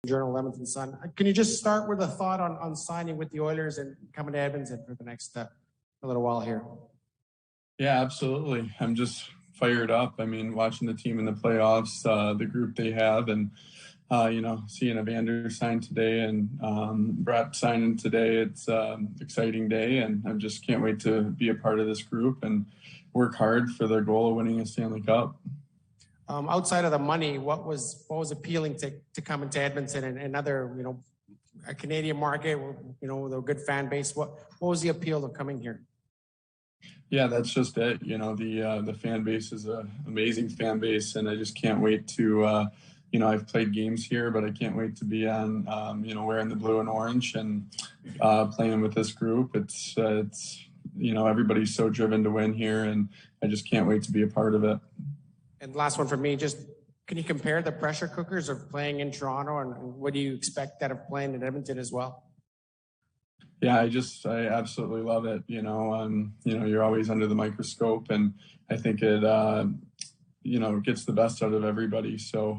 Journal, Edmonton Sun. Can you just start with a thought on signing with the Oilers and coming to Edmonton for the next a little while here? Yeah, absolutely. I'm just fired up. I mean, watching the team in the playoffs, the group they have, and seeing Evander sign today and Brett signing today, it's an exciting day, and I just can't wait to be a part of this group and work hard for their goal of winning a Stanley Cup. Outside of the money, what was appealing to come into Edmonton and other, a Canadian market, with a good fan base? What was the appeal of coming here? Yeah, that's just it. The fan base is an amazing fan base, and I just can't wait to, I've played games here, but I can't wait to be on, wearing the blue and orange and playing with this group. It's everybody's so driven to win here, and I just can't wait to be a part of it. And last one for me, just can you compare the pressure cookers of playing in Toronto, and what do you expect out of playing in Edmonton as well? Yeah, I absolutely love it. You're always under the microscope, and I think it, gets the best out of everybody. So,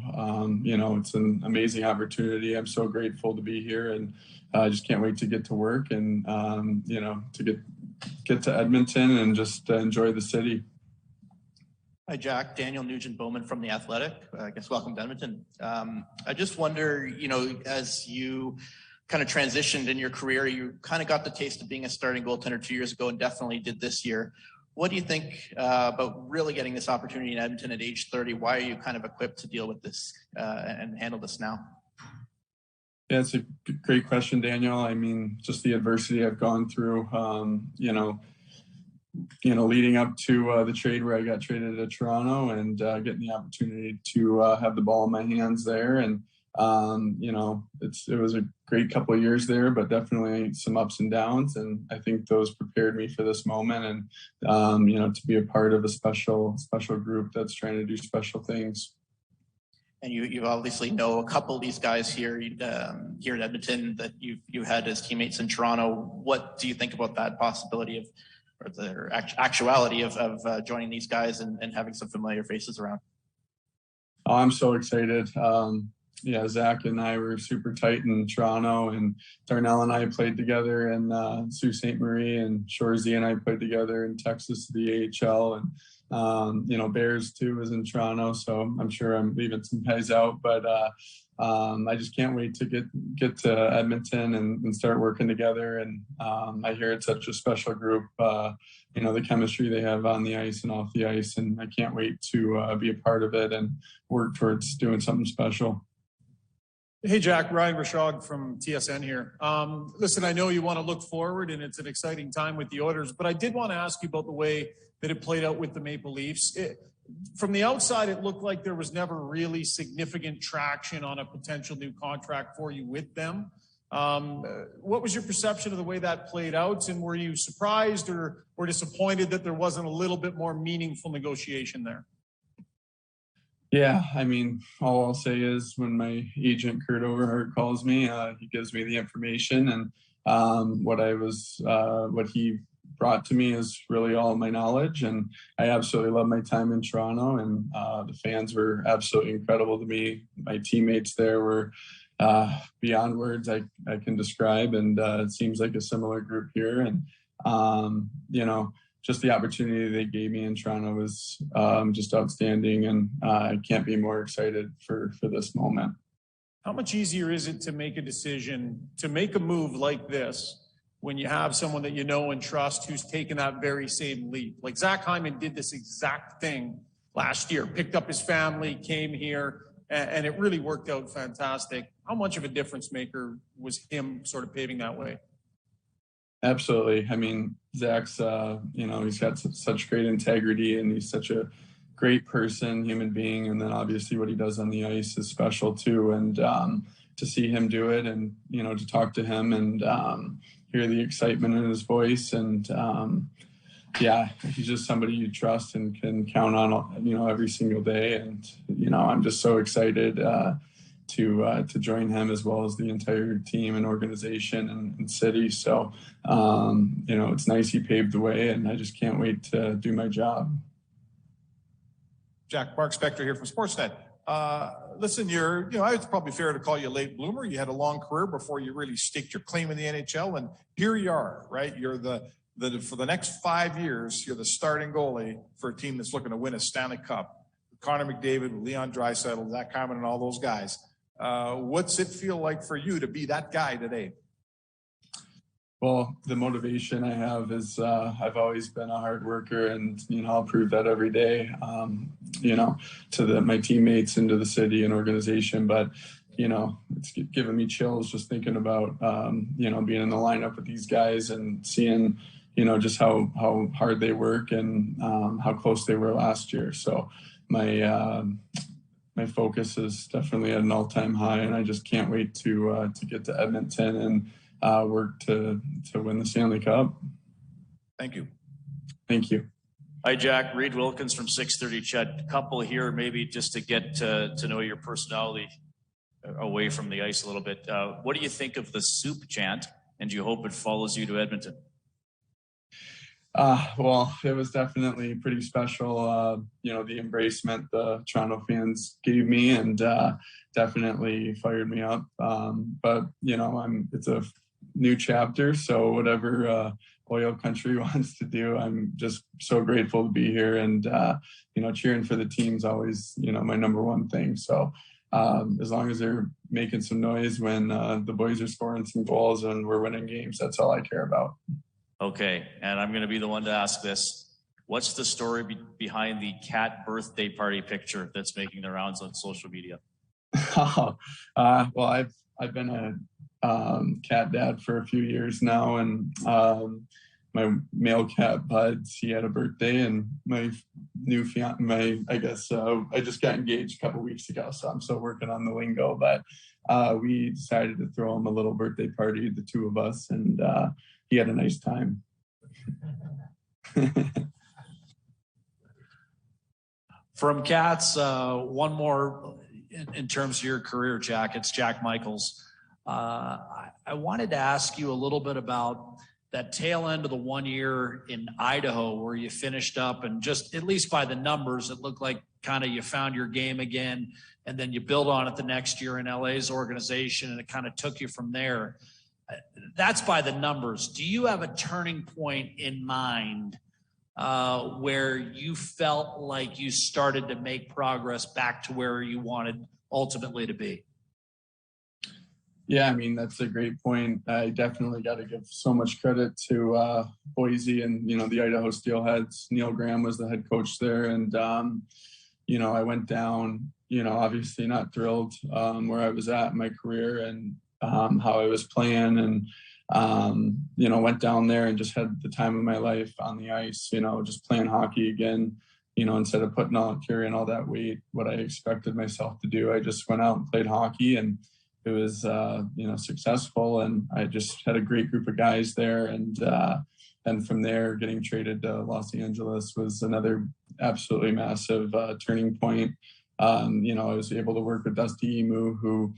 it's an amazing opportunity. I'm so grateful to be here, and I just can't wait to get to work and, to get to Edmonton and just enjoy the city. Hi, Jack. Daniel Nugent-Bowman from The Athletic. I guess welcome to Edmonton. I just wonder, as you kind of transitioned in your career, you kind of got the taste of being a starting goaltender 2 years ago and definitely did this year. What do you think about really getting this opportunity in Edmonton at age 30? Why are you kind of equipped to deal with this and handle this now? Yeah, it's a great question, Daniel. I mean, just the adversity I've gone through, leading up to the trade where I got traded to Toronto and getting the opportunity to have the ball in my hands there. And, it was a great couple of years there, but definitely some ups and downs. And I think those prepared me for this moment and, to be a part of a special group that's trying to do special things. And you obviously know a couple of these guys here in Edmonton that you had as teammates in Toronto. What do you think about that possibility of, or the actuality of joining these guys and having some familiar faces around? Oh, I'm so excited. Zach and I were super tight in Toronto, and Darnell and I played together in Sault Ste. Marie, and Shorzy and I played together in Texas, the AHL, and Bears too was in Toronto. So I'm sure I'm leaving some guys out, but I just can't wait to get to Edmonton and start working together. And I hear it's such a special group, the chemistry they have on the ice and off the ice. And I can't wait to be a part of it and work towards doing something special. Hey, Jack, Ryan Rashog from TSN here. Listen, I know you want to look forward, and it's an exciting time with the Oilers, but I did want to ask you about the way that it played out with the Maple Leafs. From the outside, it looked like there was never really significant traction on a potential new contract for you with them. What was your perception of the way that played out, and were you surprised or disappointed that there wasn't a little bit more meaningful negotiation there? Yeah, I mean, all I'll say is when my agent, Kurt Overhart, calls me, he gives me the information, and what he brought to me is really all my knowledge. And I absolutely love my time in Toronto, and the fans were absolutely incredible to me. My teammates there were beyond words I can describe, and it seems like a similar group here. And, just the opportunity they gave me in Toronto was just outstanding, and I can't be more excited for this moment. How much easier is it to make a decision, to make a move like this, when you have someone that you know and trust who's taken that very same leap? Like Zach Hyman did this exact thing last year, picked up his family, came here, and it really worked out fantastic. How much of a difference maker was him sort of paving that way? Absolutely. I mean, Zach's, he's got such great integrity, and he's such a great person, human being. And then obviously what he does on the ice is special too. And to see him do it and, to talk to him and hear the excitement in his voice. And he's just somebody you trust and can count on, every single day. And, I'm just so excited to join him, as well as the entire team and organization and city. So, it's nice he paved the way, and I just can't wait to do my job. Jack, Mark Spector here from Sportsnet. Listen, it's probably fair to call you a late bloomer. You had a long career before you really staked your claim in the NHL, and here you are, right? You're for the next 5 years, you're the starting goalie for a team that's looking to win a Stanley Cup. Connor McDavid, Leon Draisaitl, Zach Hyman, and all those guys. What's it feel like for you to be that guy today? Well, the motivation I have is I've always been a hard worker, and I'll prove that every day. To my teammates and to the city and organization. But it's giving me chills just thinking about being in the lineup with these guys and seeing just how hard they work and how close they were last year. So my focus is definitely at an all-time high, and I just can't wait to get to Edmonton and work to win the Stanley Cup. Thank you. Thank you. Hi, Jack. Reed Wilkins from 630 Chet. A couple here, maybe just to get to know your personality away from the ice a little bit. What do you think of the soup chant, and do you hope it follows you to Edmonton? Well, it was definitely pretty special. The embracement the Toronto fans gave me, and definitely fired me up. But it's a new chapter, so whatever oil country wants to do, I'm just so grateful to be here, and cheering for the team's always my number one thing. So as long as they're making some noise when the boys are scoring some goals and we're winning games, that's all I care about. Okay, and I'm going to be the one to ask this. What's the story behind the cat birthday party picture that's making the rounds on social media? Well, I've been a cat dad for a few years now, and my male cat Buds, he had a birthday, and my new fiance, I just got engaged a couple weeks ago, so I'm still working on the lingo, but we decided to throw him a little birthday party, the two of us, and he had a nice time. From Cats, one more in terms of your career, Jack. It's Jack Michaels. I wanted to ask you a little bit about that tail end of the 1 year in Idaho where you finished up, and just at least by the numbers, it looked like kind of you found your game again, and then you build on it the next year in LA's organization, and it kind of took you from there. That's by the numbers. Do you have a turning point in mind where you felt like you started to make progress back to where you wanted ultimately to be? Yeah, that's a great point. I definitely got to give so much credit to Boise and, the Idaho Steelheads. Neil Graham was the head coach there. And, I went down, obviously not thrilled where I was at in my career and how I was playing, and went down there and just had the time of my life on the ice, just playing hockey again, instead of carrying all that weight, what I expected myself to do. I just went out and played hockey, and it was, successful, and I just had a great group of guys there. And from there, getting traded to Los Angeles was another absolutely massive turning point. I was able to work with Dusty Emu, who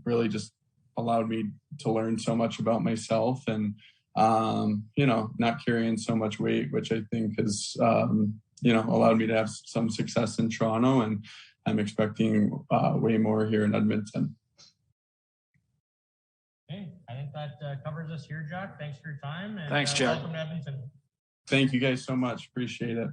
really just allowed me to learn so much about myself, and, not carrying so much weight, which I think has, allowed me to have some success in Toronto, and I'm expecting way more here in Edmonton. Okay, I think that covers us here, Jack. Thanks for your time. And, thanks, Jack. Welcome to Edmonton. Thank you guys so much. Appreciate it.